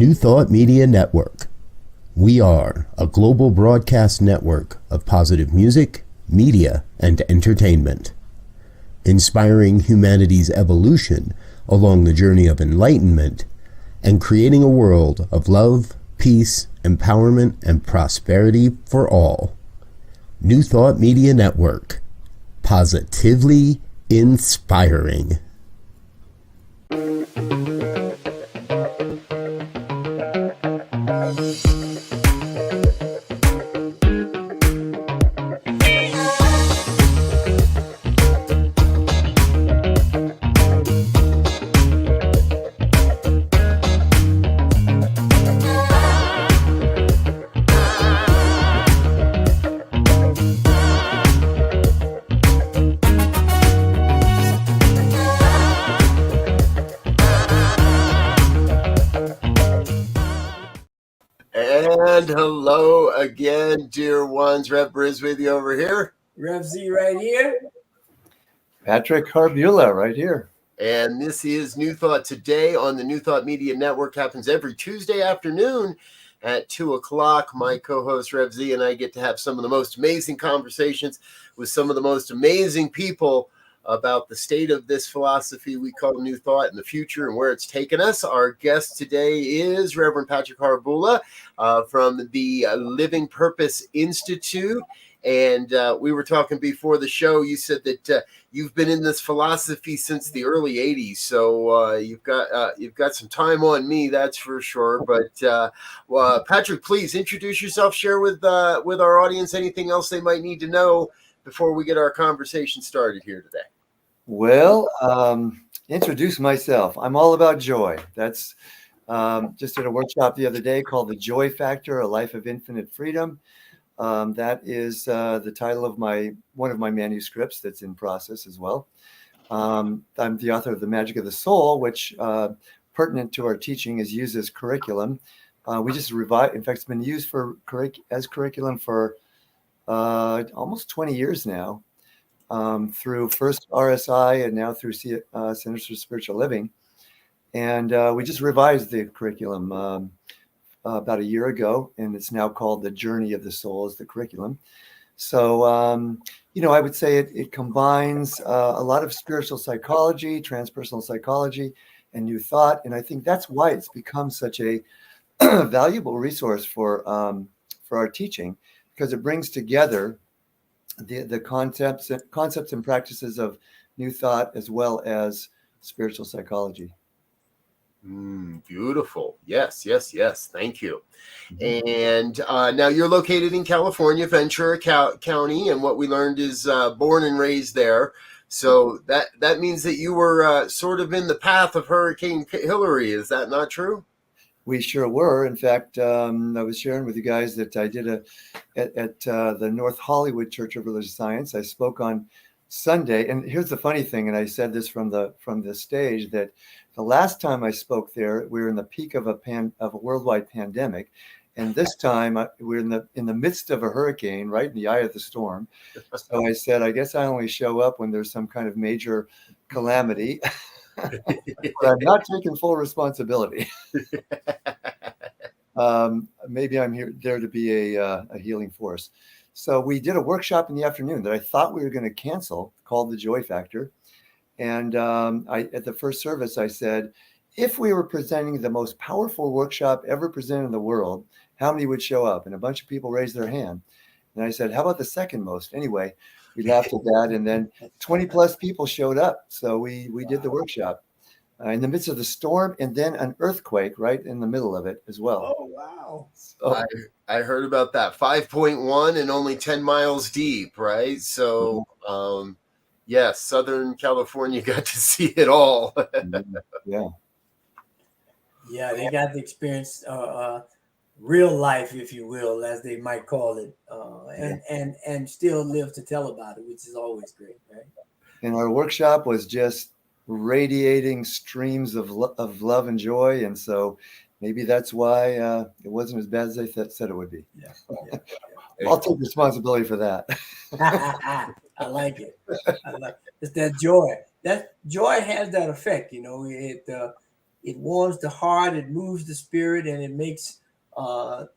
New Thought Media Network. We are a global broadcast network of positive music, media, and entertainment, inspiring humanity's evolution along the journey of enlightenment and creating a world of love, peace, empowerment, and prosperity for all. New Thought Media Network. Positively inspiring. And hello again, dear ones. Rev Briz with you over here. Rev Z right here. Patrick Harbula right here. And this is New Thought Today on the New Thought Media Network. Happens every Tuesday afternoon at 2 o'clock. My co-host Rev Z and I get to have some of the most amazing conversations with some of the most amazing people about the state of this philosophy we call New Thought and the future and where it's taken us. Our guest today is Reverend Patrick Harbula from the Living Purpose Institute. And we were talking before the show. You said that you've been in this philosophy since the early 80s. So you've got some time on me, that's for sure. But Patrick, please introduce yourself, share with our audience anything else they might need to know before we get our conversation started here today. Well, introduce myself. I'm all about joy. That's just at a workshop the other day called The Joy Factor, A Life of Infinite Freedom. That is the title of one of my manuscripts that's in process as well. I'm the author of The Magic of the Soul, which pertinent to our teaching is used as curriculum. We just revised, in fact, it's been used as curriculum for almost 20 years now, through first RSI and now through Centers for Spiritual Living. And we just revised the curriculum about a year ago, and it's now called The Journey of the Soul as the curriculum. So, I would say it combines a lot of spiritual psychology, transpersonal psychology, and New Thought. And I think that's why it's become such a valuable resource for our teaching, because it brings together the concepts and practices of New Thought as well as spiritual psychology. Beautiful. Yes. Thank you. And now you're located in California, Ventura County, and what we learned is born and raised there. So that means that you were sort of in the path of Hurricane Hillary. Is that not true? We sure were. In fact, I was sharing with you guys that I did at the North Hollywood Church of Religious Science. I spoke on Sunday, and here's the funny thing, and I said this from the stage, that the last time I spoke there, we were in the peak of a worldwide pandemic, and this time we're in the midst of a hurricane, right in the eye of the storm. So I said, I guess I only show up when there's some kind of major calamity. But I'm not taking full responsibility. Maybe I'm there to be a healing force. So we did a workshop in the afternoon that I thought we were going to cancel, called The Joy Factor. And at the first service, I said, if we were presenting the most powerful workshop ever presented in the world, how many would show up? And a bunch of people raised their hand. And I said, how about the second most? Anyway, we laughed at that, and then 20 plus people showed up. So we did the workshop in the midst of the storm, and then an earthquake right in the middle of it as well. Oh, wow. So I heard about that. 5.1 and only 10 miles deep, right? So, yes, Southern California got to see it all. Yeah, they got the experience, real life, if you will, as they might call it, and still live to tell about it, which is always great, right? And our workshop was just radiating streams of love and joy, and so maybe that's why it wasn't as bad as they said it would be. Yeah. I'll take responsibility for that. I like it. It's that joy. That joy has that effect, It warms the heart, it moves the spirit, and it makes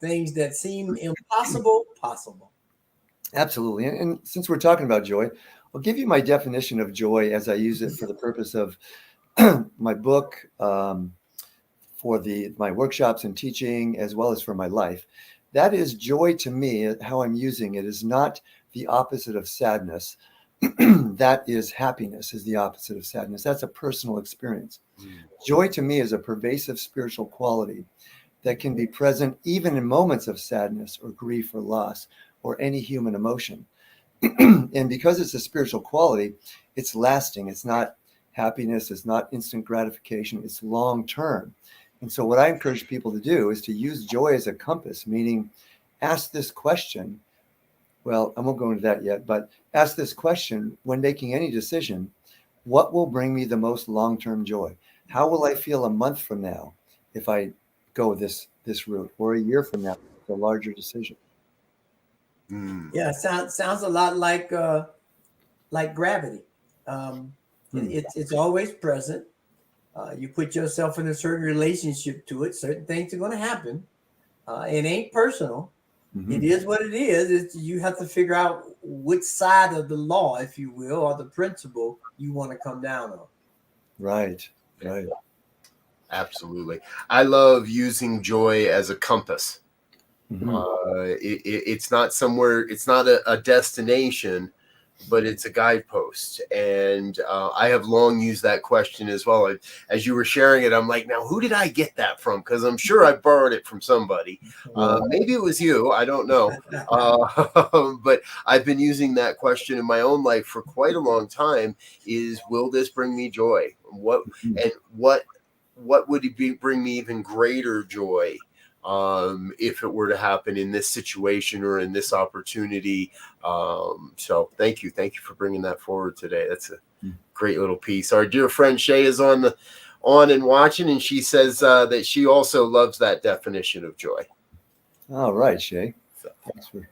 things that seem impossible possible. Absolutely. And since we're talking about joy, I'll give you my definition of joy as I use it for the purpose of my book, for my workshops and teaching, as well as for my life. That is joy to me. How I'm using it is not the opposite of sadness. That is happiness, is the opposite of sadness. That's a personal experience. Joy to me is a pervasive spiritual quality that can be present even in moments of sadness or grief or loss or any human emotion. And because it's a spiritual quality, it's lasting. It's not happiness. It's not instant gratification. It's long term. And so what I encourage people to do is to use joy as a compass, meaning ask this question. Well, I won't go into that yet, but ask this question when making any decision: what will bring me the most long-term joy? How will I feel a month from now if I go this route, or a year from now, the larger decision? Yeah, sounds a lot like gravity. It's always present. You put yourself in a certain relationship to it. Certain things are going to happen. It ain't personal. Mm-hmm. It is what it is. You have to figure out which side of the law, if you will, or the principle you want to come down on. Right. Absolutely. I love using joy as a compass. Mm-hmm. It's not somewhere, it's not a destination, but it's a guidepost. And I have long used that question as well. As you were sharing it, I'm like, now who did I get that from? Because I'm sure I borrowed it from somebody. Maybe it was you. I don't know. But I've been using that question in my own life for quite a long time, is, will this bring me joy? What would it bring me even greater joy if it were to happen in this situation or in this opportunity? So thank you for bringing that forward today. That's a great little piece. Our dear friend Shay is on and watching, and she says that she also loves that definition of joy. All right, Shay. Thanks for...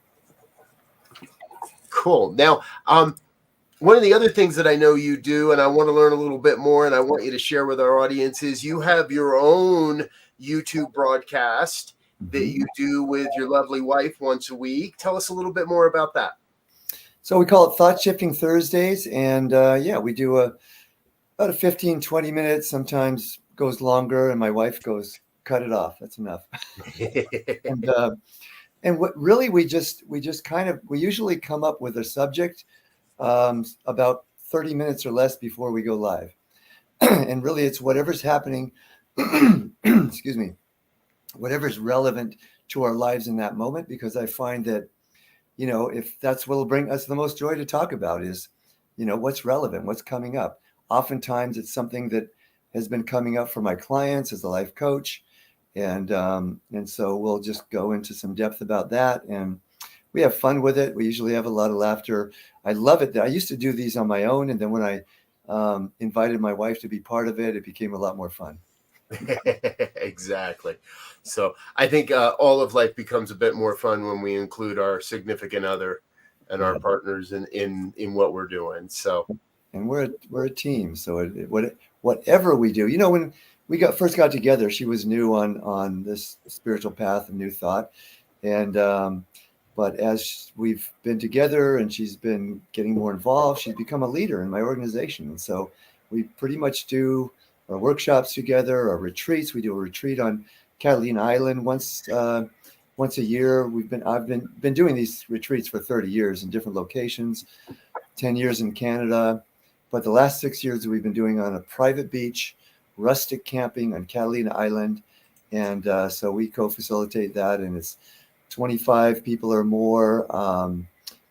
Cool. Now, one of the other things that I know you do, and I want to learn a little bit more, and I want you to share with our audience, is you have your own YouTube broadcast that you do with your lovely wife once a week. Tell us a little bit more about that. So we call it Thought Shifting Thursdays. And we do about a 15, 20 minutes, sometimes goes longer. And my wife goes, cut it off. That's enough. And what really, we usually come up with a subject about 30 minutes or less before we go live. And really it's whatever's happening, excuse me, whatever's relevant to our lives in that moment, because I find that, if that's what will bring us the most joy to talk about is, what's relevant, what's coming up. Oftentimes it's something that has been coming up for my clients as a life coach. And so we'll just go into some depth about that. And we have fun with it. We usually have a lot of laughter. I love it. I used to do these on my own. And then when I invited my wife to be part of it, it became a lot more fun. Exactly. So I think all of life becomes a bit more fun when we include our significant other and our partners in what we're doing. So, and we're a team. So whatever we do, when we first got together, she was new on this spiritual path of New Thought, and but as we've been together and she's been getting more involved, she's become a leader in my organization. And so we pretty much do our workshops together, our retreats. We do a retreat on Catalina Island once a year. I've been doing these retreats for 30 years in different locations, 10 years in Canada, but the last 6 years we've been doing on a private beach, rustic camping on Catalina Island. And so we co-facilitate that, and it's 25 people or more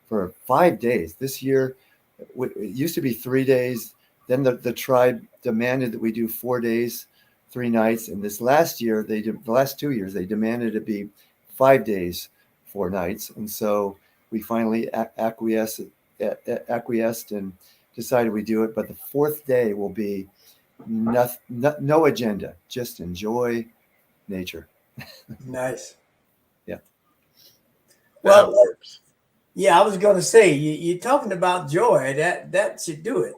for 5 days. This year, it used to be 3 days. Then the tribe demanded that we do 4 days, 3 nights. And this last year, the last 2 years, they demanded it be 5 days, 4 nights. And so we finally acquiesced and decided we do it. But the 4th day will be no agenda, just enjoy nature. Nice. Yeah. Well, yeah, I was going to say, you're talking about joy. That should do it.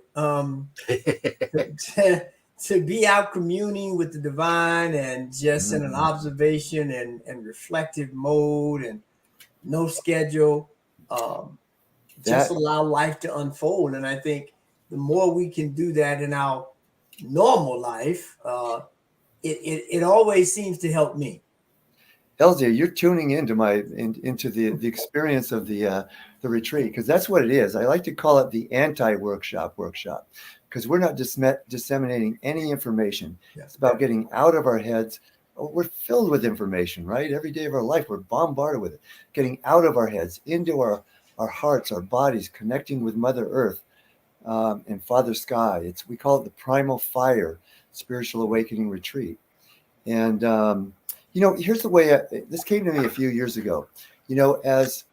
to be out communing with the divine and just in an observation and reflective mode and no schedule, just allow life to unfold. And I think the more we can do that in our normal life, it always seems to help me. LJ, you're tuning into into the experience of the retreat, because that's what it is. I like to call it the anti-workshop, because we're not disseminating any information. Yeah. It's about getting out of our heads. We're filled with information, right? Every day of our life, we're bombarded with it. Getting out of our heads, into our hearts, our bodies, connecting with Mother Earth and Father Sky. We call it the Primal Fire Spiritual Awakening Retreat. And here's the way this came to me a few years ago. As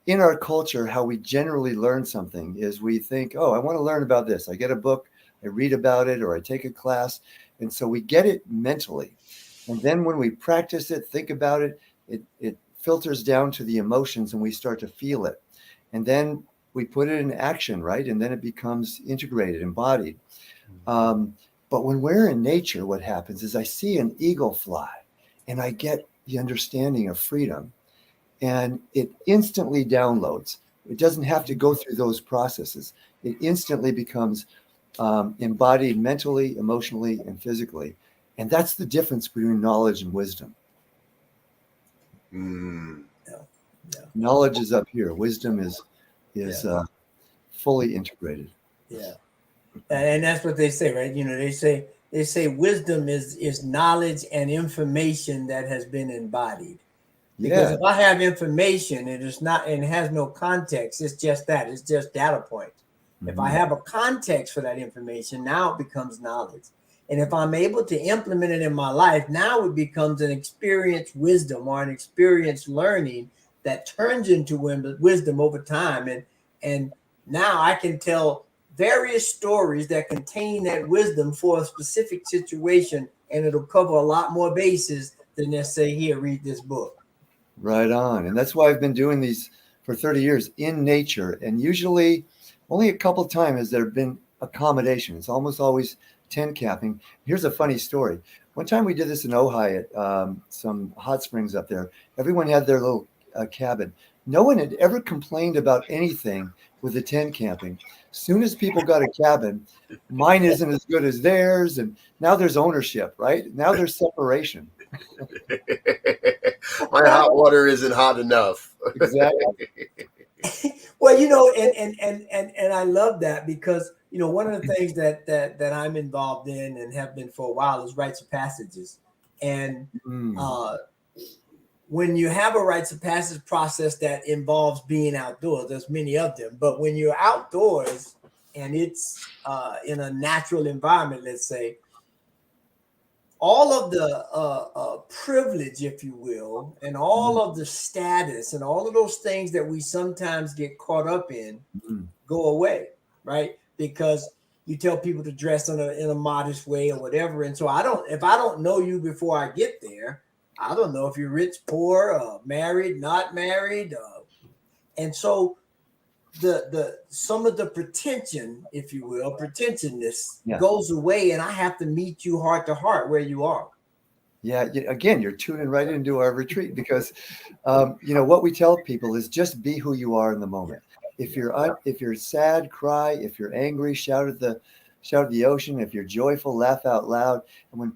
in our culture, how we generally learn something is we think, oh, I want to learn about this. I get a book, I read about it, or I take a class. And so we get it mentally. And then when we practice it, think about it, it filters down to the emotions and we start to feel it. And then we put it in action, right? And then it becomes integrated, embodied. But when we're in nature, what happens is I see an eagle fly and I get the understanding of freedom, and it instantly downloads. It doesn't have to go through those processes. It instantly becomes embodied mentally, emotionally, and physically. And that's the difference between knowledge and wisdom. Knowledge is up here. Wisdom is fully integrated. Yeah. And that's what they say, right? They say wisdom is knowledge and information that has been embodied. Because if I have information and it has no context, it's just that. It's just data points. If I have a context for that information, now it becomes knowledge. And if I'm able to implement it in my life, now it becomes an experienced wisdom or an experienced learning that turns into wisdom over time. And now I can tell various stories that contain that wisdom for a specific situation, and it'll cover a lot more bases than just say, here, read this book. Right on. And that's why I've been doing these for 30 years in nature. And usually only a couple of times has there been accommodation. It's almost always tent camping. Here's a funny story. One time we did this in Ojai at some hot springs up there. Everyone had their little cabin. No one had ever complained about anything with the tent camping. As soon as people got a cabin, mine isn't as good as theirs. And now there's ownership, right? Now there's separation. My hot water isn't hot enough. Exactly. Well, and I love that because, one of the things that I'm involved in and have been for a while is rites of passages. And when you have a rites of passage process that involves being outdoors, there's many of them, but when you're outdoors and it's in a natural environment, let's say, all of the privilege, if you will, and all of the status and all of those things that we sometimes get caught up in go away, right? Because you tell people to dress in a modest way or whatever. And so if I don't know you before I get there, I don't know if you're rich, poor, married, not married. And so some of the pretension, if you will, pretentiousness goes away, and I have to meet you heart to heart where you are. Yeah. Again, you're tuning right into our retreat because, what we tell people is just be who you are in the moment. If you're sad, cry. If you're angry, shout at the ocean. If you're joyful, laugh out loud. And when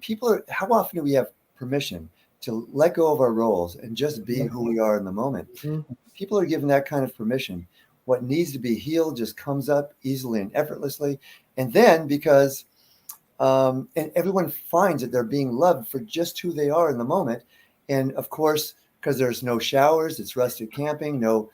how often do we have permission to let go of our roles and just be who we are in the moment? People are given that kind of permission. What needs to be healed just comes up easily and effortlessly. And then because and everyone finds that they're being loved for just who they are in the moment. And of course, because there's no showers, it's rustic camping, no,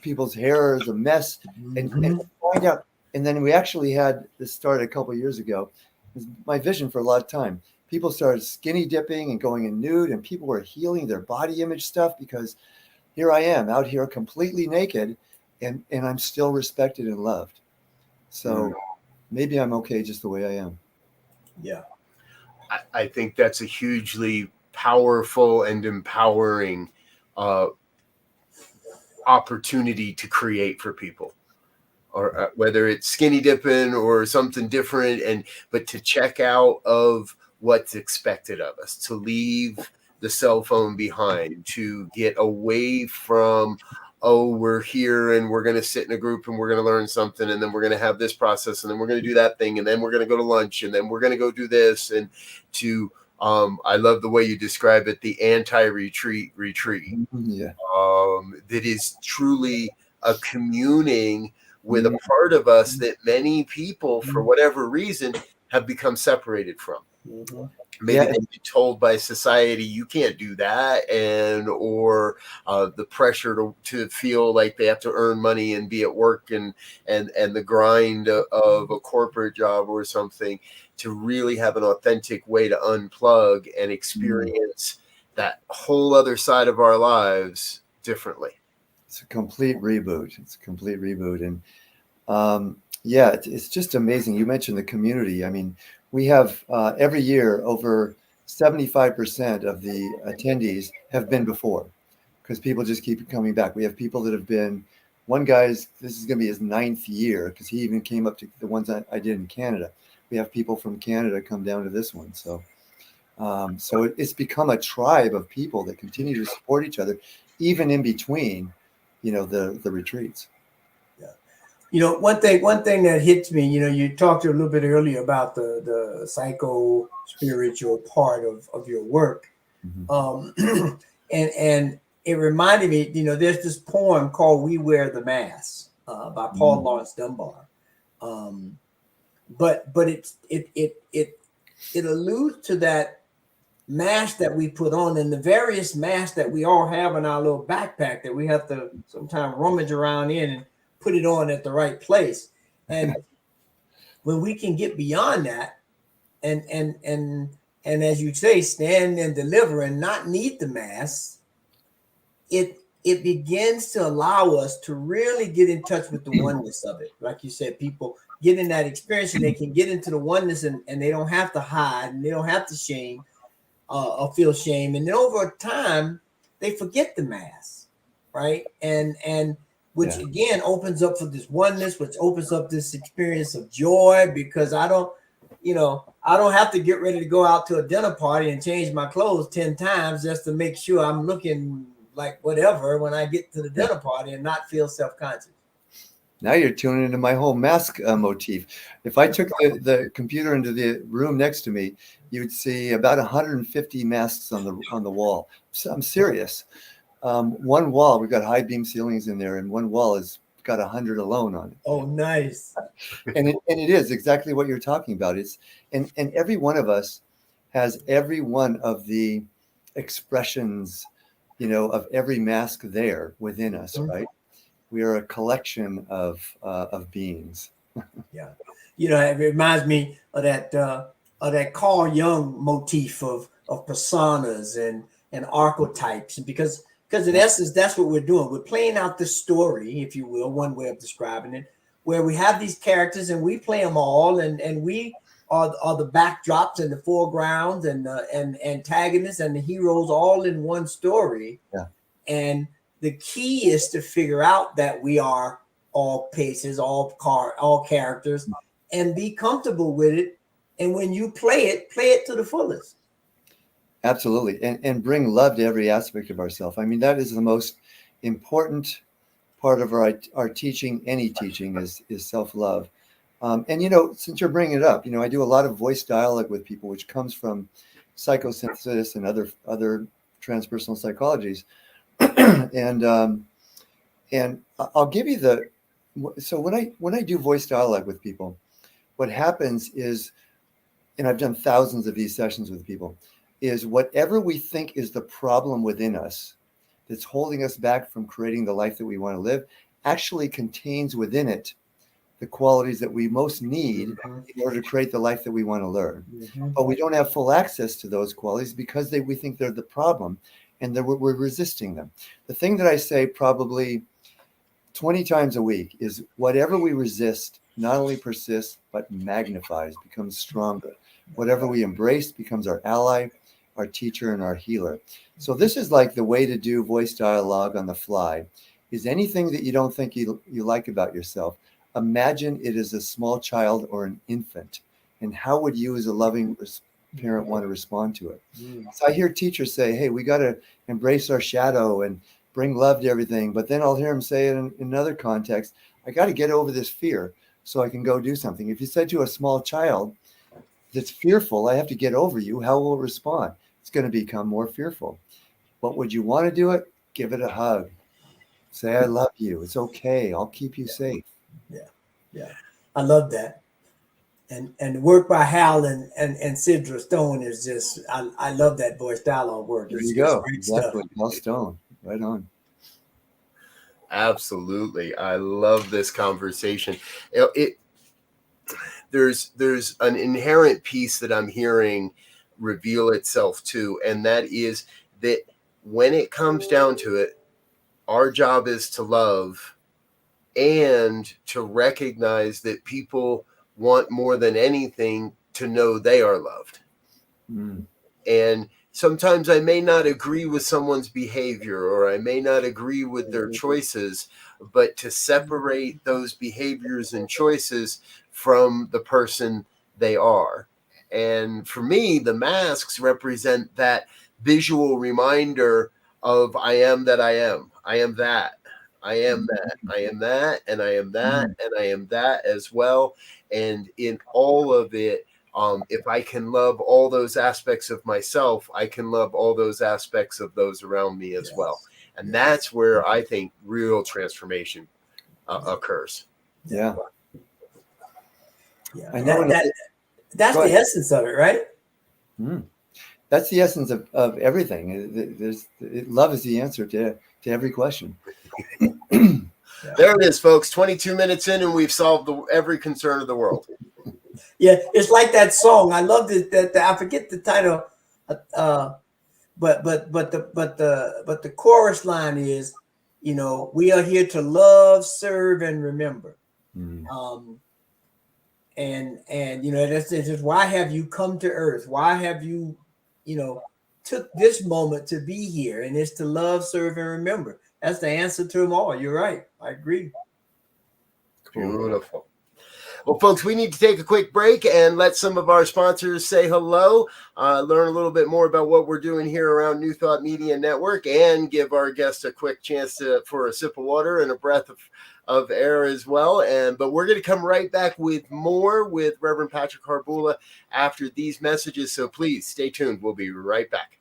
people's hair is a mess. And find out. And then we actually had this started a couple of years ago. It was my vision for a lot of time. People started skinny dipping and going in nude, and people were healing their body image stuff because here I am out here completely naked. And I'm still respected and loved. So maybe I'm okay just the way I am. Yeah. I think that's a hugely powerful and empowering opportunity to create for people. or whether it's skinny dipping or something different, but to check out of what's expected of us, to leave the cell phone behind, to get away from, oh, we're here and we're going to sit in a group and we're going to learn something, and then we're going to have this process, and then we're going to do that thing, and then we're going to go to lunch, and then we're going to go do this, and to I love the way you describe it, the anti-retreat. Yeah. That is truly a communing with a part of us that many people, for whatever reason, have become separated from. Maybe they've been told by society you can't do that, or the pressure to feel like they have to earn money and be at work, and the grind of a corporate job or something, to really have an authentic way to unplug and experience that whole other side of our lives differently. It's a complete reboot. And it's just amazing. You mentioned the community. I mean, we have every year over 75% of the attendees have been before, because people just keep coming back. We have people that have been, this is going to be his 9th year, because he even came up to the ones I did in Canada. We have people from Canada come down to this one. So it's become a tribe of people that continue to support each other, even in between, the retreats. One thing that hits me, you talked a little bit earlier about the psycho spiritual part of your work. Mm-hmm. And it reminded me, there's this poem called "We Wear the Mask" by Paul Laurence Dunbar. But it alludes to that mask that we put on, and the various masks that we all have in our little backpack that we have to sometimes rummage around in and put it on at the right place. And when we can get beyond that and as you say, stand and deliver and not need the mask, it begins to allow us to really get in touch with the oneness of it. Like you said, people get in that experience and they can get into the oneness, and they don't have to hide, and they don't have to shame or feel shame. And then over time, they forget the mask, right? And which again opens up for this oneness, which opens up this experience of joy, because I don't have to get ready to go out to a dinner party and change my clothes 10 times just to make sure I'm looking like whatever when I get to the dinner party, and not feel self-conscious. Now you're tuning into my whole mask motif. If I took the computer into the room next to me, you would see about 150 masks on the wall. So I'm serious. One wall, we've got high beam ceilings in there, and one wall has got 100 alone on it. Oh, nice. And it is exactly what you're talking about. And every one of us has every one of the expressions, of every mask there within us, right? We are a collection of beings. Yeah, it reminds me of that Carl Jung motif of personas and archetypes, and because in essence that's what we're doing. We're playing out the story, if you will, one way of describing it, where we have these characters and we play them all, and we are the backdrops and the foregrounds and antagonists and the heroes all in one story. Yeah, and the key is to figure out that we are all faces, all characters, and be comfortable with it. And when you play it to the fullest. Absolutely. And bring love to every aspect of ourselves. I mean, that is the most important part of our teaching. Any teaching is self-love. And, since you're bringing it up, I do a lot of voice dialogue with people, which comes from psychosynthesis and other transpersonal psychologies. And I'll give you so when I do voice dialogue with people, what happens is, and I've done thousands of these sessions with people, is whatever we think is the problem within us that's holding us back from creating the life that we want to live actually contains within it the qualities that we most need in order to create the life that we want to learn. But we don't have full access to those qualities because we think they're the problem, and that we're resisting them. The thing that I say probably 20 times a week is whatever we resist not only persists, but magnifies, becomes stronger. Whatever we embrace becomes our ally, our teacher, and our healer. So this is like the way to do voice dialogue on the fly, is anything that you don't think you like about yourself, imagine it as a small child or an infant. And how would you as a loving parent want to respond to it? So I hear teachers say, hey, we got to embrace our shadow and bring love to everything. But then I'll hear them say in another context, I got to get over this fear so I can go do something. If you said to a small child that's fearful, I have to get over you, how will it respond? It's going to become more fearful. But would you want to do it? Give it a hug. Say, I love you. It's okay. I'll keep you safe. Yeah. I love that. And the work by Hal and Sidra Stone is just, I love that voice dialogue work. There you go. Exactly. Hal Stone. Right on. Absolutely. I love this conversation. There's an inherent piece that I'm hearing reveal itself too, and that is that when it comes down to it, our job is to love and to recognize that people want more than anything to know they are loved. And sometimes I may not agree with someone's behavior, or I may not agree with their choices, but to separate those behaviors and choices from the person they are. And for me, the masks represent that visual reminder of I am that I am. I am that. I am that. I am that. And I am that. And I am that as well. And in all of it, if I can love all those aspects of myself, I can love all those aspects of those around me as well. And that's where I think real transformation occurs. Yeah. I know that's the essence of it, right? That's the essence of everything. Love is the answer to every question. There it is, folks. 22 minutes in, and we've solved every concern of the world. Yeah, it's like that song. I love it. That I forget the title, but the chorus line is, we are here to love, serve, and remember. And that's just why have you come to earth? Why have you, took this moment to be here? And it's to love, serve, and remember. That's the answer to them all. You're right. I agree. Beautiful. Well, folks, we need to take a quick break and let some of our sponsors say hello, learn a little bit more about what we're doing here around New Thought Media Network, and give our guests a quick chance for a sip of water and a breath of air as well. But we're going to come right back with more with Reverend Patrick Harbula after these messages. So please stay tuned. We'll be right back.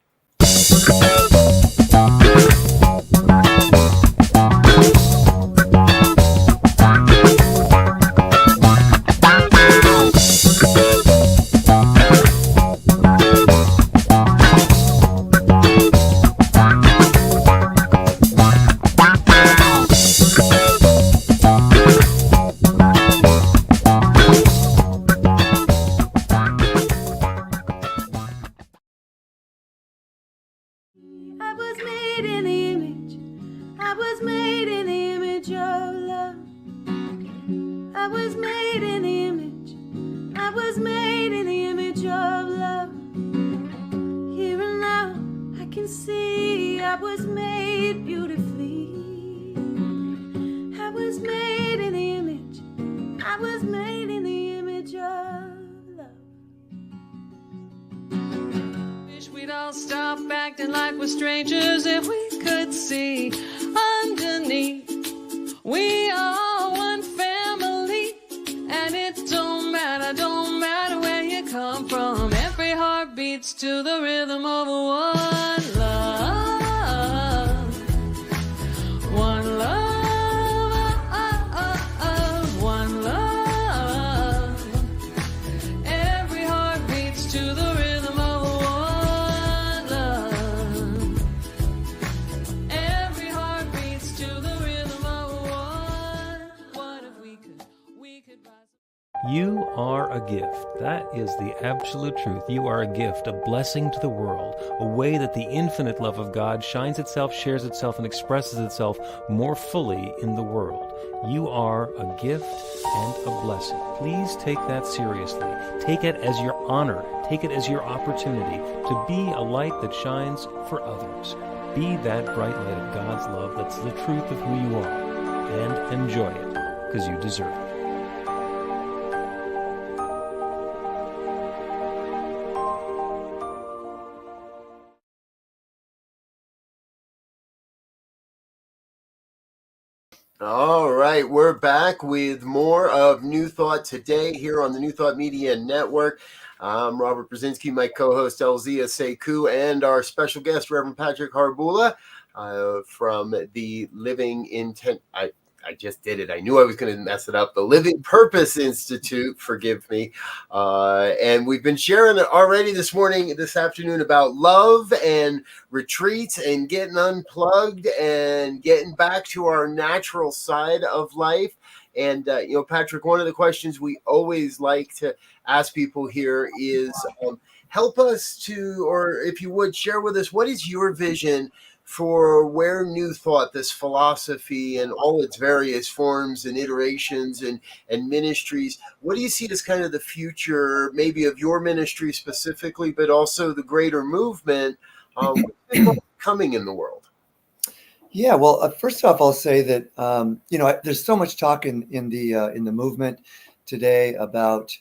You are a gift. That is the absolute truth. You are a gift, a blessing to the world, a way that the infinite love of God shines itself, shares itself, and expresses itself more fully in the world. You are a gift and a blessing. Please take that seriously. Take it as your honor. Take it as your opportunity to be a light that shines for others. Be that bright light of God's love that's the truth of who you are. And enjoy it, because you deserve it. All right, we're back with more of New Thought today here on the New Thought Media Network. I'm Robert Brzezinski, my co-host Elzia Sekou, and our special guest, Reverend Patrick Harbula, from the Living Intent. I just did it. I knew I was going to mess it up. The Living Purpose Institute, forgive me. And we've been sharing already this afternoon, about love and retreats and getting unplugged and getting back to our natural side of life. And, Patrick, one of the questions we always like to ask people here is help us to, or if you would, share with us, what is your vision for where New Thought, this philosophy and all its various forms and iterations and ministries, what do you see as kind of the future, maybe of your ministry specifically, but also the greater movement coming in the world? Yeah, well, first off, I'll say that there's so much talk in the movement today about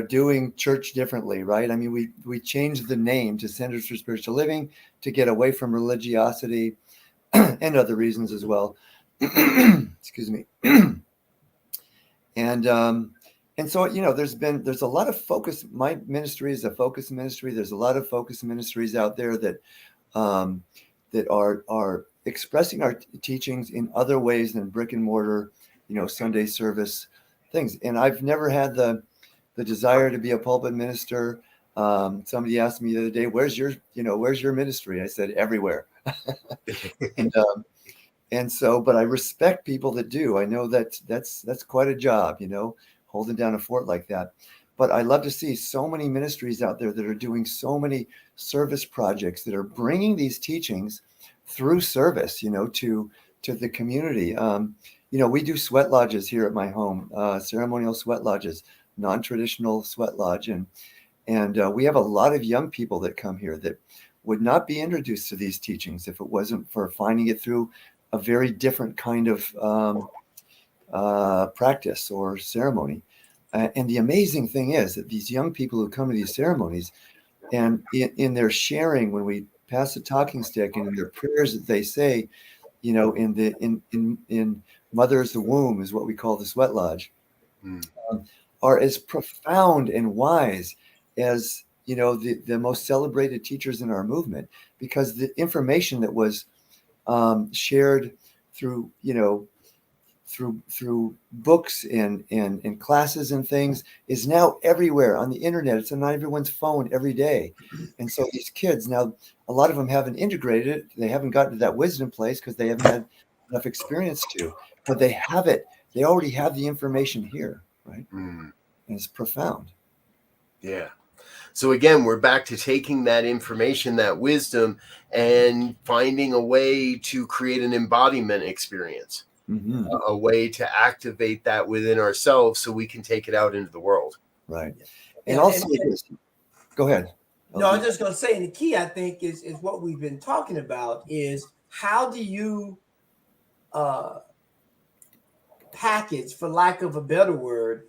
doing church differently, right? I mean, we changed the name to Centers for Spiritual Living to get away from religiosity and other reasons as well. Excuse me. And so there's a lot of focus. My ministry is a focus ministry. There's a lot of focus ministries out there that are expressing our teachings in other ways than brick and mortar, Sunday service things. And I've never had the desire to be a pulpit minister. Somebody asked me the other day, where's your ministry? I said, everywhere. And so, but I respect people that do. I know that's quite a job, holding down a fort like that. But I love to see so many ministries out there that are doing so many service projects that are bringing these teachings through service, to the community. We do sweat lodges here at my home, ceremonial sweat lodges, non-traditional sweat lodge. And we have a lot of young people that come here that would not be introduced to these teachings if it wasn't for finding it through a very different kind of practice or ceremony. And the amazing thing is that these young people who come to these ceremonies, and in their sharing, when we pass the talking stick, and in their prayers that they say, in Mother is the Womb is what we call the sweat lodge, are as profound and wise as the most celebrated teachers in our movement, because the information that was shared through through books and classes and things is now everywhere on the internet. It's on everyone's phone every day. And so these kids now, a lot of them haven't integrated it. They haven't gotten to that wisdom place because they haven't had enough experience to, but they have it. They already have the information here, right? And it's profound. Yeah. So again, we're back to taking that information, that wisdom, and finding a way to create an embodiment experience, a way to activate that within ourselves so we can take it out into the world. Right. And also, go ahead. No, I was just going to say, and the key, I think, is what we've been talking about is how do you package, for lack of a better word,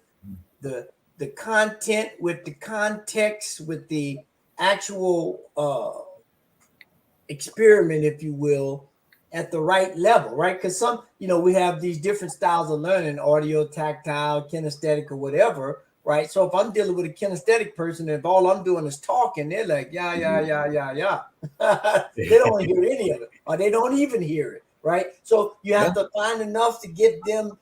the content with the context, with the actual experiment, if you will, at the right level, right? Because we have these different styles of learning, audio, tactile, kinesthetic, or whatever, right? So if I'm dealing with a kinesthetic person, if all I'm doing is talking, they're like, yeah. They don't hear any of it, or they don't even hear it, right? So you have to find enough to get them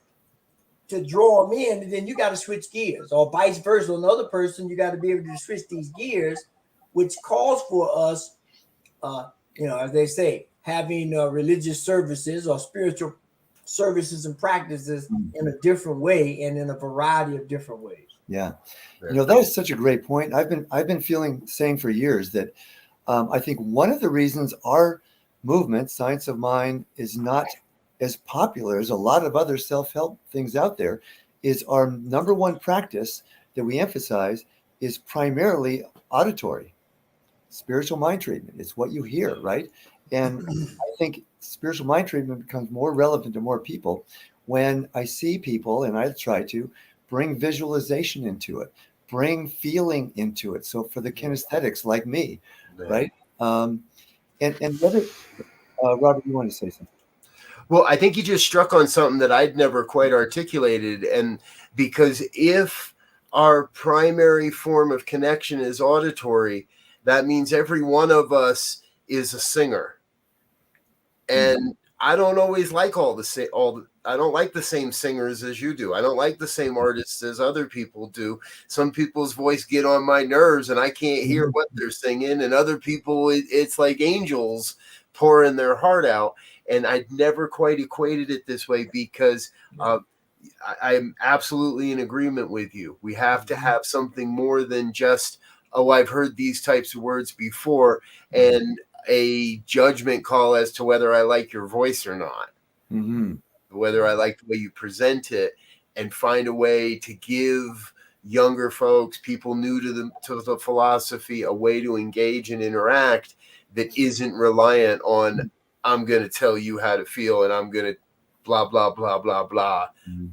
to draw them in, and then you got to switch gears, or vice versa. Another person, you got to be able to switch these gears, which calls for us, as they say, having religious services or spiritual services and practices in a different way and in a variety of different ways. Yeah. That is such a great point. I've been saying for years that I think one of the reasons our movement, Science of Mind, is not as popular as a lot of other self-help things out there is our number one practice that we emphasize is primarily auditory, spiritual mind treatment. It's what you hear, right? And I think spiritual mind treatment becomes more relevant to more people when I see people, and I try to bring visualization into it, bring feeling into it. So for the kinesthetics like me, right? And the other, Robert, you want to say something? Well, I think you just struck on something that I'd never quite articulated. And because if our primary form of connection is auditory, that means every one of us is a singer. And I don't always like I don't like the same singers as you do. I don't like the same artists as other people do. Some people's voice get on my nerves and I can't hear what they're singing. And other people, it's like angels pouring their heart out. And I'd never quite equated it this way because I'm absolutely in agreement with you. We have to have something more than just, oh, I've heard these types of words before, and a judgment call as to whether I like your voice or not, whether I like the way you present it, and find a way to give younger folks, people new to the philosophy, a way to engage and interact that isn't reliant on, I'm going to tell you how to feel and I'm going to blah, blah, blah, blah, blah,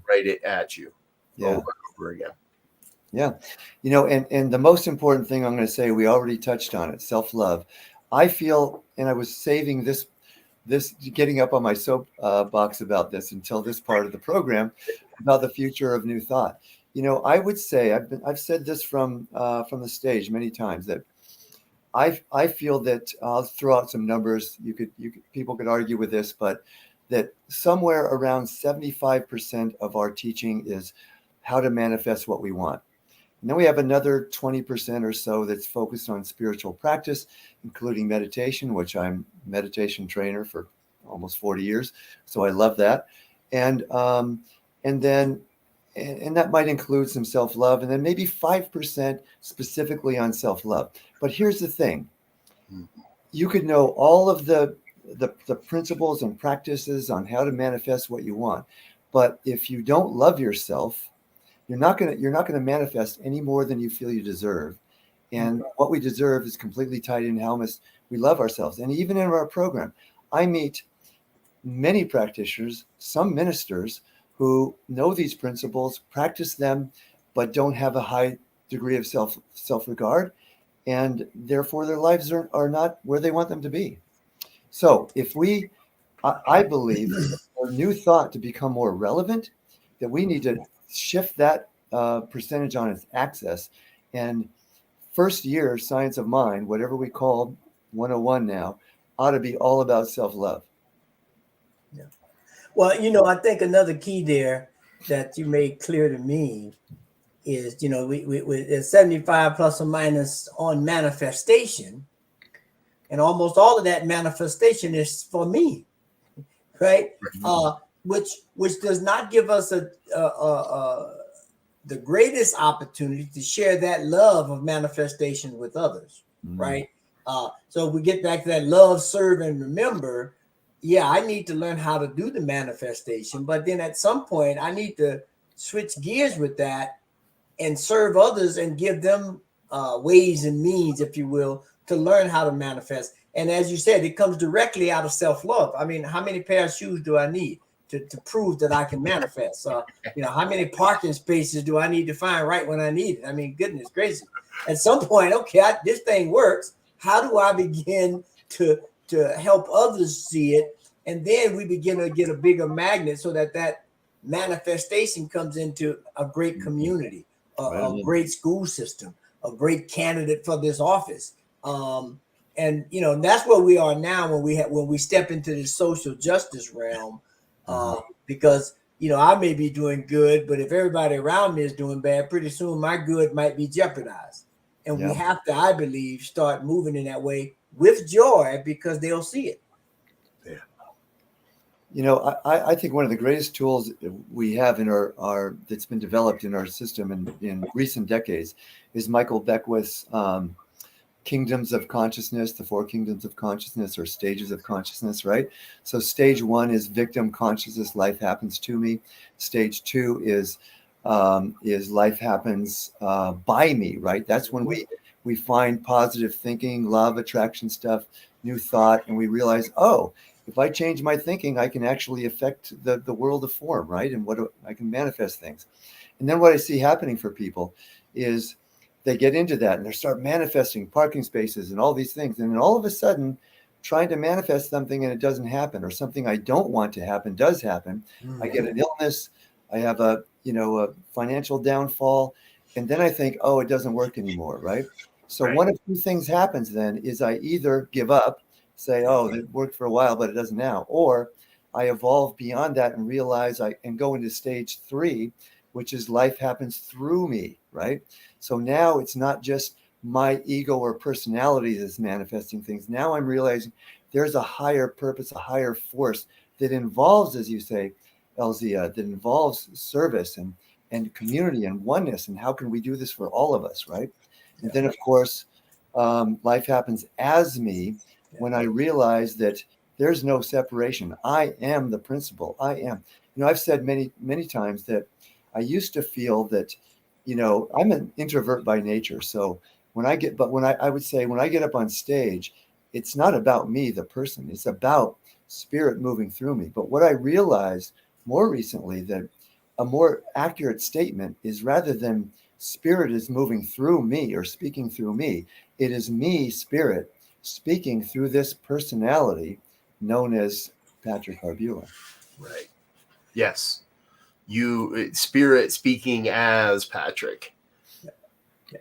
write it at you over and over again. Yeah. You know, and the most important thing I'm going to say, we already touched on it, self-love. I feel, and I was saving this getting up on my soapbox about this until this part of the program about the future of New Thought. You know, I would say I've said this from the stage many times that I feel that I'll throw out some numbers. People could argue with this, but that somewhere around 75% of our teaching is how to manifest what we want. And then we have another 20% or so that's focused on spiritual practice, including meditation, which I'm a meditation trainer for almost 40 years. So I love that. And that might include some self-love, and then maybe 5% specifically on self-love. But here's the thing. You could know all of the principles and practices on how to manifest what you want. But if you don't love yourself, you're not going to manifest any more than you feel you deserve. And what we deserve is completely tied in how much we love ourselves. And even in our program, I meet many practitioners, some ministers who know these principles, practice them, but don't have a high degree of self-regard. And therefore their lives are not where they want them to be. So if I believe for New Thought to become more relevant, that we need to shift that percentage on its axis. And first year science of mind, whatever we call 101 now, ought to be all about self-love. Yeah. Well, you know, I think another key there that you made clear to me is, you know, we 75 plus or minus on manifestation, and almost all of that manifestation is for me, right? Which does not give us the greatest opportunity to share that love of manifestation with others, right? So we get back to that love, serve, and remember. Yeah, I need to learn how to do the manifestation, but then at some point I need to switch gears with that and serve others and give them ways and means, if you will, to learn how to manifest. And as you said, it comes directly out of self-love. I mean, how many pair of shoes do I need to prove that I can manifest? You know, how many parking spaces do I need to find right when I need it? I mean, goodness gracious. At some point, okay, this thing works. How do I begin to help others see it? And then we begin to get a bigger magnet so that manifestation comes into a great community, a great school system, a great candidate for this office. And you know, that's where we are now when we step into this social justice realm, because you know, I may be doing good, but if everybody around me is doing bad, pretty soon my good might be jeopardized. And we have to, I believe, start moving in that way with joy because they'll see it. Yeah. You know, I think one of the greatest tools we have in our that's been developed in our system in recent decades is Michael Beckwith's kingdoms of consciousness, the 4 kingdoms of consciousness or stages of consciousness, right? So stage 1 is victim consciousness, life happens to me. Stage 2 is life happens by me, right? That's when we find positive thinking, law of attraction stuff, new thought, and we realize, oh, if I change my thinking, I can actually affect the world of form, right? And I can manifest things. And then what I see happening for people is they get into that and they start manifesting parking spaces and all these things. And then all of a sudden, trying to manifest something and it doesn't happen, or something I don't want to happen does happen. I get an illness, I have a financial downfall, and then I think, oh, it doesn't work anymore, right? So one of two things happens then is I either give up, say, oh, it worked for a while, but it doesn't now, or I evolve beyond that and realize I can go into stage 3, which is life happens through me, right? So now it's not just my ego or personality that's manifesting things. Now I'm realizing there's a higher purpose, a higher force that involves, as you say, Elzia, that involves service and community and oneness. And how can we do this for all of us, right? And then, of course, life happens as me when I realize that there's no separation. I am the principle. I am. I've said many, many times that I used to feel that, I'm an introvert by nature. So when I get up on stage, it's not about me, the person. It's about spirit moving through me. But what I realized more recently, that a more accurate statement is, rather than spirit is moving through me or speaking through me, it is me, spirit, speaking through this personality known as Patrick Harbula. Right. Yes. You, spirit speaking as Patrick.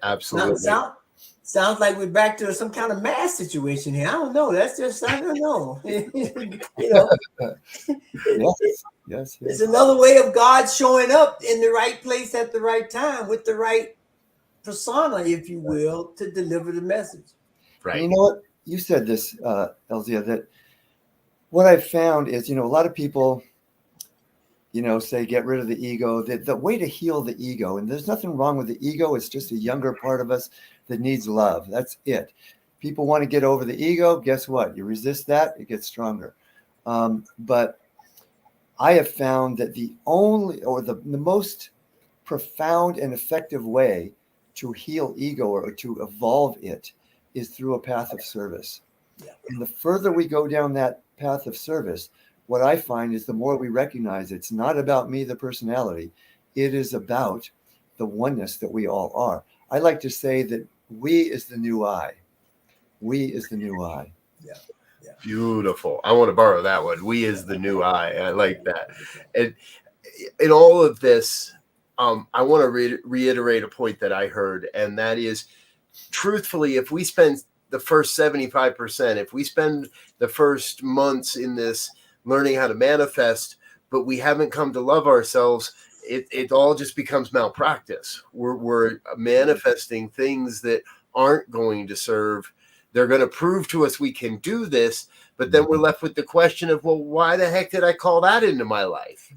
Absolutely. Sounds like we're back to some kind of math situation here. I don't know. That's just, I don't know. Yes. It's another way of God showing up in the right place at the right time with the right persona, if you will, to deliver the message. Right. And you know what? You said this, Elzia, that what I've found is, a lot of people, say get rid of the ego. The way to heal the ego, and there's nothing wrong with the ego. It's just a younger part of us that needs love. That's it. People want to get over the ego. Guess what? You resist that, it gets stronger. But I have found that the most profound and effective way to heal ego or to evolve it is through a path of service. Yeah. And the further we go down that path of service, what I find is the more we recognize it's not about me, the personality. It is about the oneness that we all are. I like to say that we is the new I. We is the new I. Yeah. Beautiful. I want to borrow that one. We is the new I. I like that. And in all of this, I want to reiterate a point that I heard, and that is, truthfully, if we spend the first 75%, if we spend the first months in this learning how to manifest, but we haven't come to love ourselves, it all just becomes malpractice. We're manifesting things that aren't going to serve. They're going to prove to us we can do this, but then we're left with the question of, well, why the heck did I call that into my life?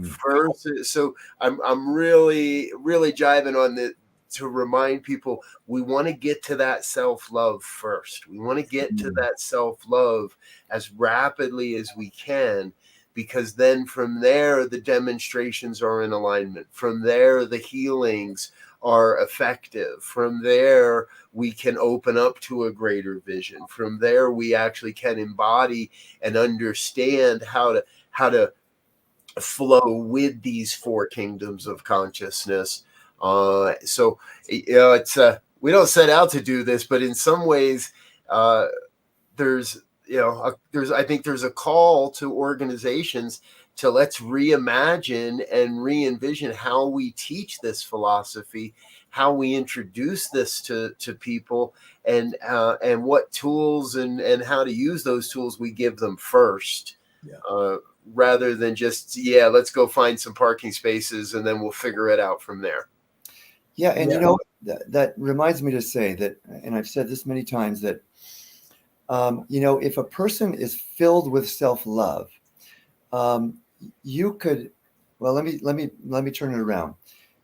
First, so I'm really, really jiving on the to remind people we want to get to that self-love first. We want to get to that self-love as rapidly as we can, because then from there the demonstrations are in alignment. From there the healings are effective. From there we can open up to a greater vision. From there we actually can embody and understand how to flow with these four kingdoms of consciousness. So it's we don't set out to do this, but in some ways there's I think there's a call to organizations to let's reimagine and re-envision how we teach this philosophy, how we introduce this to people, and what tools and how to use those tools we give them first. Rather than just, let's go find some parking spaces and then we'll figure it out from there. Yeah. And that reminds me to say that, and I've said this many times, that, if a person is filled with self-love, you could, well, let me turn it around.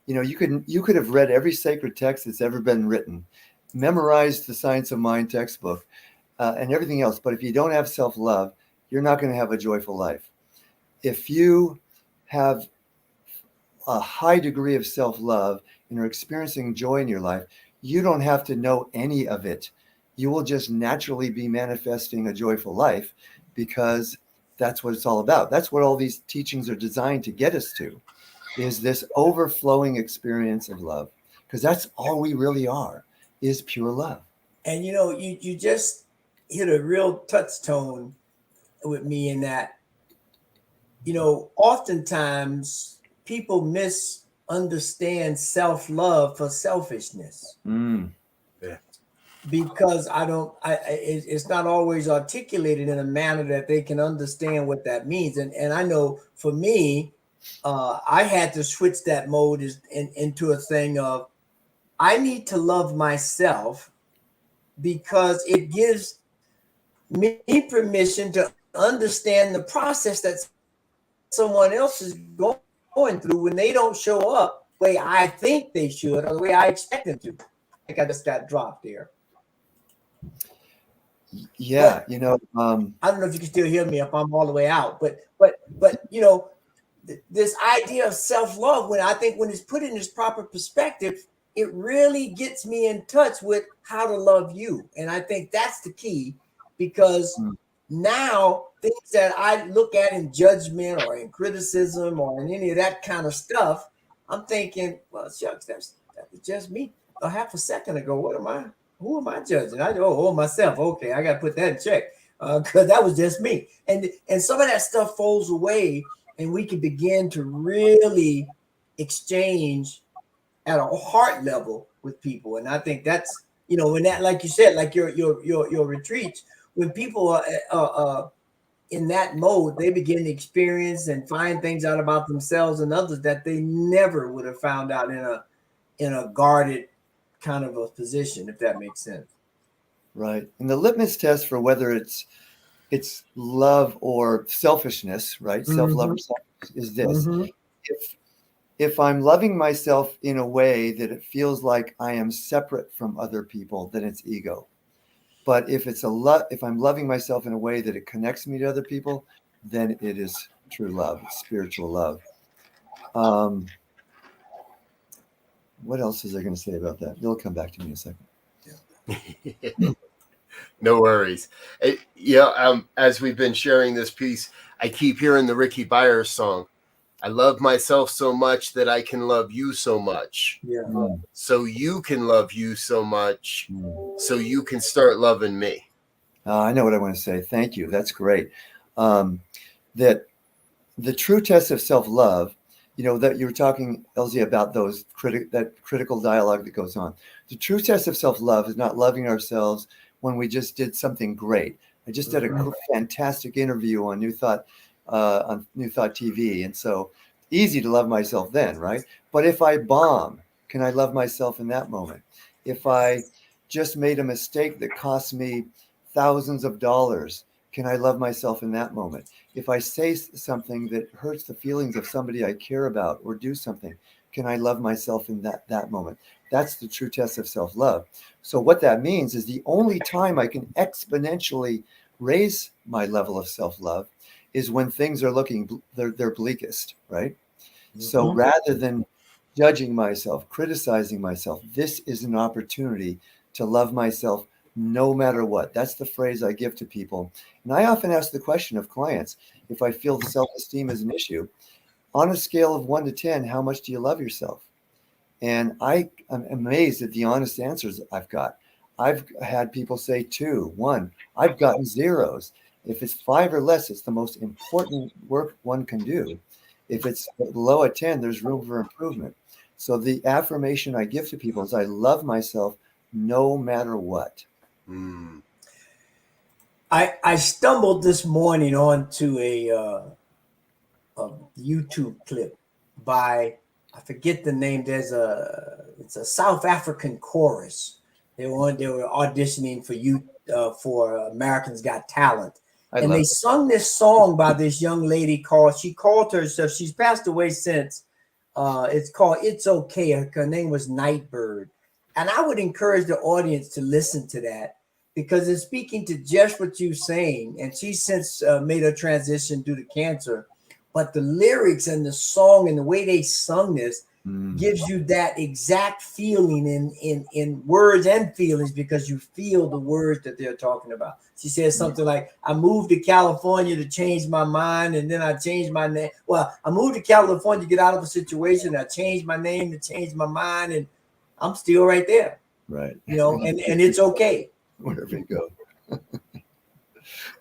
You could have read every sacred text that's ever been written, memorized the Science of Mind textbook, and everything else. But if you don't have self-love, you're not going to have a joyful life. If you have a high degree of self-love and are experiencing joy in your life, you don't have to know any of it. You will just naturally be manifesting a joyful life, because that's what it's all about. That's what all these teachings are designed to get us to, is this overflowing experience of love, because that's all we really are, is pure love. And you just hit a real touchstone with me in that, oftentimes people misunderstand self-love for selfishness. Yeah. Because it's not always articulated in a manner that they can understand what that means. And I know for me, I had to switch that mode into a thing of, I need to love myself because it gives me permission to understand the process that someone else is going through when they don't show up the way I think they should or the way I expect them to. I think I just got dropped there. Yeah, I don't know if you can still hear me if I'm all the way out, but this idea of self-love, when it's put in this proper perspective, it really gets me in touch with how to love you. And I think that's the key, because now things that I look at in judgment or in criticism or in any of that kind of stuff, I'm thinking, well, shucks, that was just me a half a second ago. Who am I judging? Myself. Okay, I got to put that in check, because that was just me. And some of that stuff falls away, and we can begin to really exchange at a heart level with people. And I think that's, when that, like you said, like your retreats, when people are in that mode, they begin to experience and find things out about themselves and others that they never would have found out in a guarded kind of a position, if that makes sense. Right. And the litmus test for whether it's love or selfishness, right? Mm-hmm. Self-love or selfishness is this. Mm-hmm. If I'm loving myself in a way that it feels like I am separate from other people, then it's ego. But if I'm loving myself in a way that it connects me to other people, then it is true love, spiritual love. What else is I going to say about that? It'll come back to me in a second. Yeah. No worries. As we've been sharing this piece, I keep hearing the Ricky Byers song. I love myself so much that I can love you so much. Yeah. So you can love you so much. So you can start loving me. I know what I want to say. Thank you. That's great. That the true test of self-love, that you were talking, Elsie, about that critical dialogue that goes on. The true test of self-love is not loving ourselves when we just did something great. I just did a fantastic interview on New Thought TV. And so easy to love myself then, right? But if I bomb, can I love myself in that moment? If I just made a mistake that cost me thousands of dollars, can I love myself in that moment? If I say something that hurts the feelings of somebody I care about or do something, can I love myself in that moment? That's the true test of self-love. So what that means is the only time I can exponentially raise my level of self-love is when things are looking, they're bleakest, right? Mm-hmm. So rather than judging myself, criticizing myself, this is an opportunity to love myself no matter what. That's the phrase I give to people. And I often ask the question of clients, if I feel self-esteem is an issue, on a scale of 1 to 10, how much do you love yourself? And I'm amazed at the honest answers I've got. I've had people say 2, 1. I've gotten zeros. If it's 5 or less, it's the most important work one can do. If it's below a 10, there's room for improvement. So the affirmation I give to people is I love myself no matter what. Mm. I stumbled this morning onto a YouTube clip by, I forget the name. It's a South African chorus. They were auditioning for Americans Got Talent. And they sung this song by this young lady she called herself, she's passed away since, it's called It's Okay. Her name was Nightbird. And I would encourage the audience to listen to that, because it's speaking to just what you're saying. And she's since made a transition due to cancer. But the lyrics and the song and the way they sung this gives you that exact feeling in words and feelings, because you feel the words that they're talking about. She says something like, I moved to California to change my mind, and then I changed my name. Well, I moved to California to get out of a situation. I changed my name to change my mind, and I'm still right there. Right. And it's okay. Wherever you go.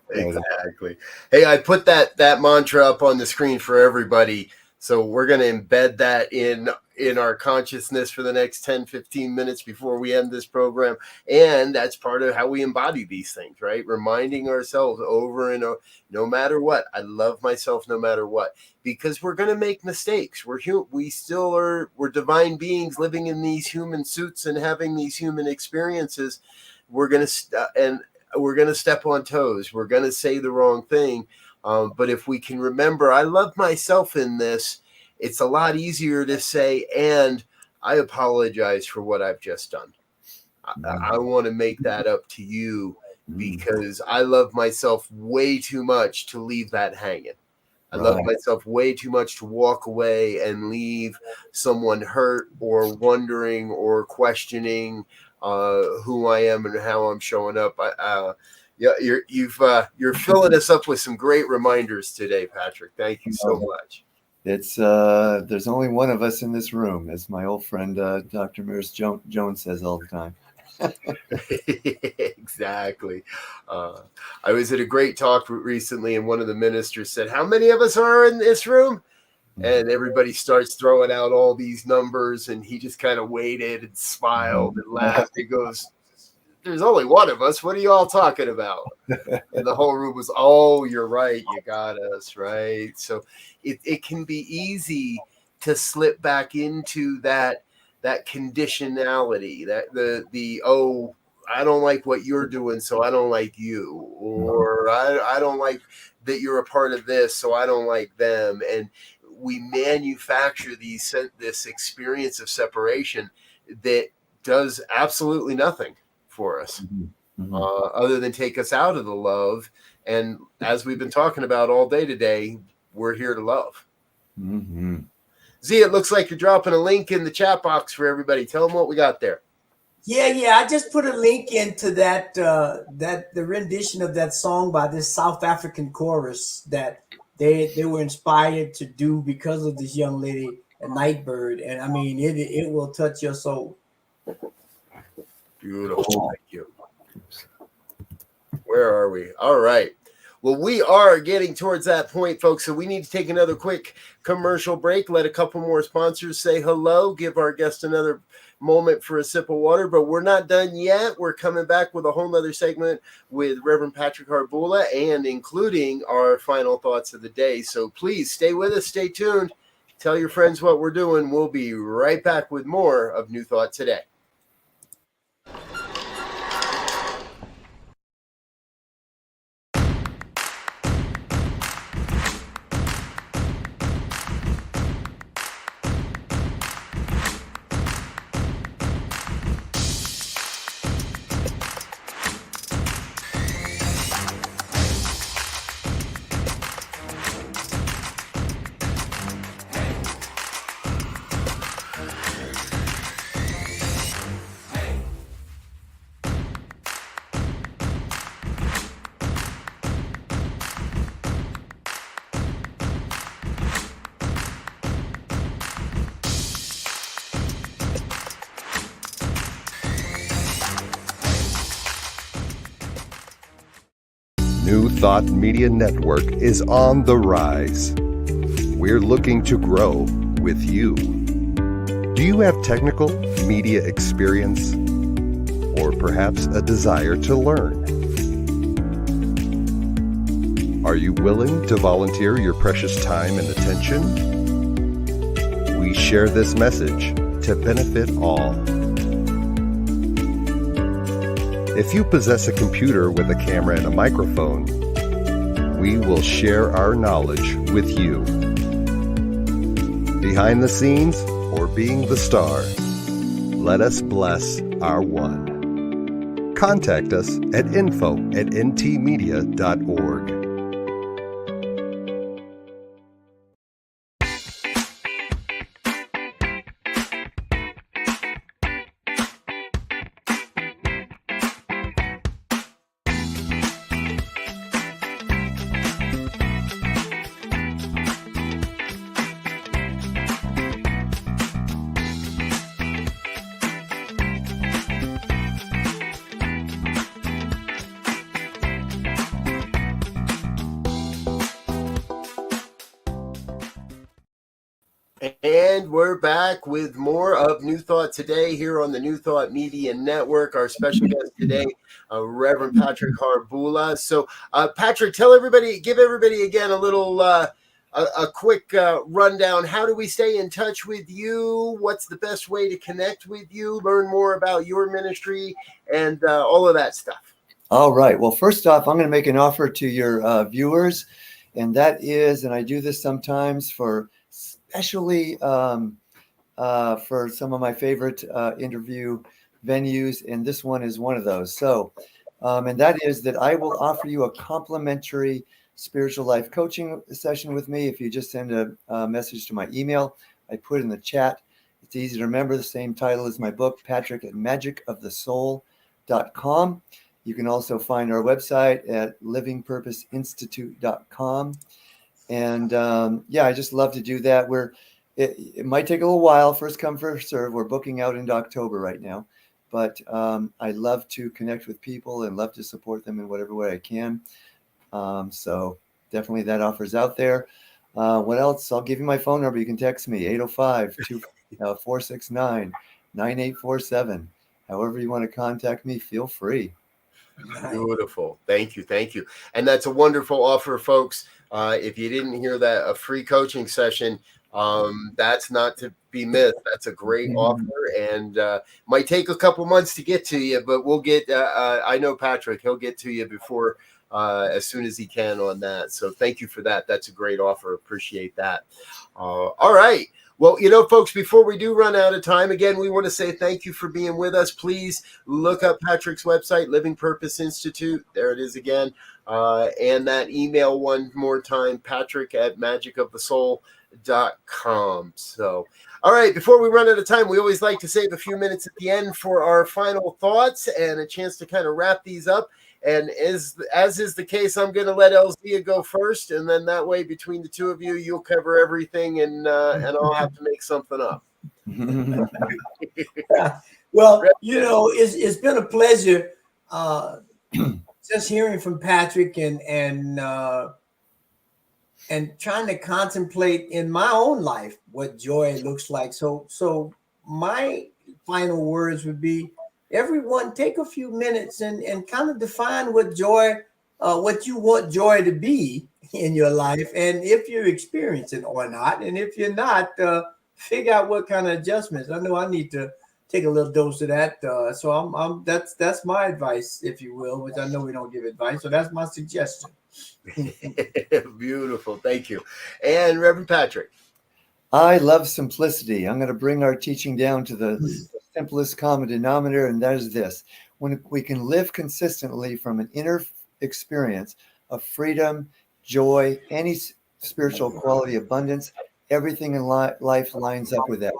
Exactly. Hey, I put that mantra up on the screen for everybody. So we're going to embed that in our consciousness for the next 10, 15 minutes before we end this program. And that's part of how we embody these things, right? Reminding ourselves over and over, no matter what, I love myself no matter what, because we're going to make mistakes. We're divine beings living in these human suits and having these human experiences. We're going to step on toes. We're going to say the wrong thing. But if we can remember, I love myself in this, it's a lot easier to say, and I apologize for what I've just done. I want to make that up to you because I love myself way too much to leave that hanging. I love myself way too much to walk away and leave someone hurt or wondering or questioning who I am and how I'm showing up. Yeah, you're filling us up with some great reminders today, Patrick. Thank you so much. It's there's only one of us in this room, as my old friend Dr. Mears Jones says all the time. Exactly. I was at a great talk recently, and one of the ministers said, "How many of us are in this room?" And everybody starts throwing out all these numbers, and he just kind of waited and smiled and laughed. He goes, "There's only one of us. What are you all talking about?" And the whole room was, "Oh, you're right. You got us," right? So it can be easy to slip back into that conditionality, that the oh, I don't like what you're doing, so I don't like you, or I don't like that you're a part of this, so I don't like them. And we manufacture this experience of separation that does absolutely nothing for us, other than take us out of the love. And as we've been talking about all day today, we're here to love. Z, it looks like you're dropping a link in the chat box for everybody. Tell them what we got there. Yeah. I just put a link into that the rendition of that song by this South African chorus that they were inspired to do because of this young lady, a Nightbird. And I mean, it will touch your soul. Beautiful. Thank you. Where are we? All right. Well, we are getting towards that point, folks. So we need to take another quick commercial break. Let a couple more sponsors say hello. Give our guest another moment for a sip of water. But we're not done yet. We're coming back with a whole nother segment with Reverend Patrick Harbula and including our final thoughts of the day. So please stay with us. Stay tuned. Tell your friends what we're doing. We'll be right back with more of New Thought Today. New Thought Media Network is on the rise. We're looking to grow with you. Do you have technical media experience or perhaps a desire to learn? Are you willing to volunteer your precious time and attention? We share this message to benefit all. If you possess a computer with a camera and a microphone, we will share our knowledge with you. Behind the scenes or being the star, let us bless our one. Contact us at info@ntmedia.org. And we're back with more of New Thought Today here on the New Thought Media Network. Our special guest today, Reverend Patrick Harbula. So, Patrick, give everybody again a little, a quick rundown. How do we stay in touch with you? What's the best way to connect with you, learn more about your ministry, and all of that stuff? All right. Well, first off, I'm going to make an offer to your viewers, and that is, and I do this sometimes especially for some of my favorite interview venues, and this one is one of those. So, and that is that I will offer you a complimentary spiritual life coaching session with me if you just send a message to my email. I put in the chat. It's easy to remember, the same title as my book, Patrick at magicofthesoul.com. You can also find our website at livingpurposeinstitute.com. And I just love to do that. It might take a little while, first come, first serve. We're booking out into October right now, but I love to connect with people and love to support them in whatever way I can. So definitely that offer's out there. What else? I'll give you my phone number. You can text me, 805-469-9847. However you want to contact me, feel free. Beautiful. Thank you. And that's a wonderful offer, folks. If you didn't hear that, a free coaching session, that's not to be missed. That's a great offer, and might take a couple months to get to you, but we'll get, I know Patrick, he'll get to you before, as soon as he can on that. So thank you for that. That's a great offer. Appreciate that. All right. Well, folks, before we do run out of time, again, we want to say thank you for being with us. Please look up Patrick's website, Living Purpose Institute. There it is again. And that email one more time, Patrick at magicofthesoul.com. So, all right, before we run out of time, we always like to save a few minutes at the end for our final thoughts and a chance to kind of wrap these up. And as is the case, I'm going to let Elzia go first, and then that way, between the two of you, you'll cover everything, and I'll have to make something up. Well, it's been a pleasure just hearing from Patrick and trying to contemplate in my own life what joy looks like. So my final words would be, everyone take a few minutes and kind of define what you want joy to be in your life, and if you're experiencing it or not. And if you're not, figure out what kind of adjustments. I know I need to take a little dose of that. So that's my advice, if you will, which I know we don't give advice. So that's my suggestion. Beautiful. Thank you. And Reverend Patrick. I love simplicity. I'm going to bring our teaching down to the simplest common denominator, and that is this. When we can live consistently from an inner experience of freedom, joy, any spiritual quality, abundance, everything in life lines up with that.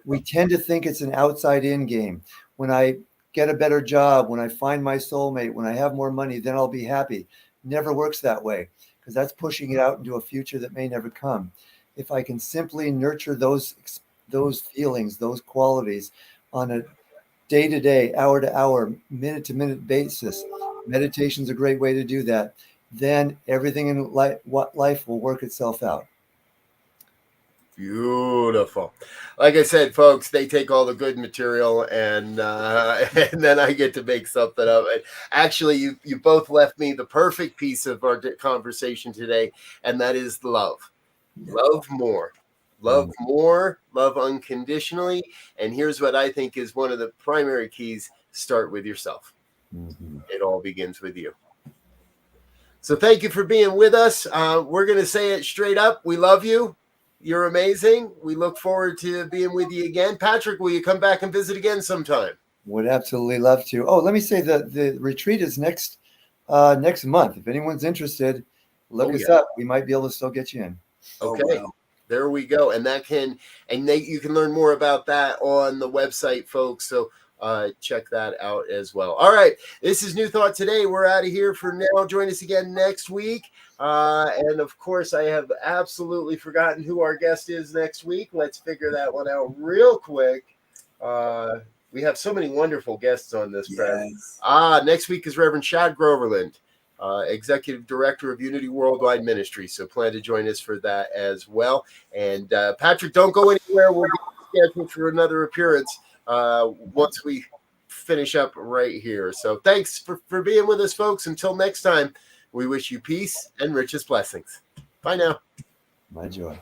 We tend to think it's an outside-in game. When I get a better job, when I find my soulmate, when I have more money, then I'll be happy. Never works that way, because that's pushing it out into a future that may never come. If I can simply nurture those feelings, those qualities on a day-to-day, hour-to-hour, minute-to-minute basis, meditation's a great way to do that. Then everything in life will work itself out. Beautiful. Like I said, folks, they take all the good material and then I get to make something of it. Actually, you both left me the perfect piece of our conversation today, and that is love. Love more. Love more, love unconditionally. And here's what I think is one of the primary keys: start with yourself. It all begins with you. So thank you for being with us. We're going to say it straight up. We love you. You're amazing. We look forward to being with you again. Patrick, will you come back and visit again sometime? Would absolutely love to. Oh, let me say that the retreat is next month. If anyone's interested, look us up. We might be able to still get you in. Okay. Oh, wow. There we go. And you can learn more about that on the website, folks. So check that out as well. All right. This is New Thought Today. We're out of here for now. Join us again next week. And of course, I have absolutely forgotten who our guest is next week. Let's figure that one out real quick. We have so many wonderful guests on this. Yes. Next week is Reverend Shad Groverland. Executive Director of Unity Worldwide Ministry. So plan to join us for that as well. And Patrick, don't go anywhere. We'll get scheduled for another appearance once we finish up right here. So thanks for being with us, folks. Until next time, we wish you peace and richest blessings. Bye now. My joy.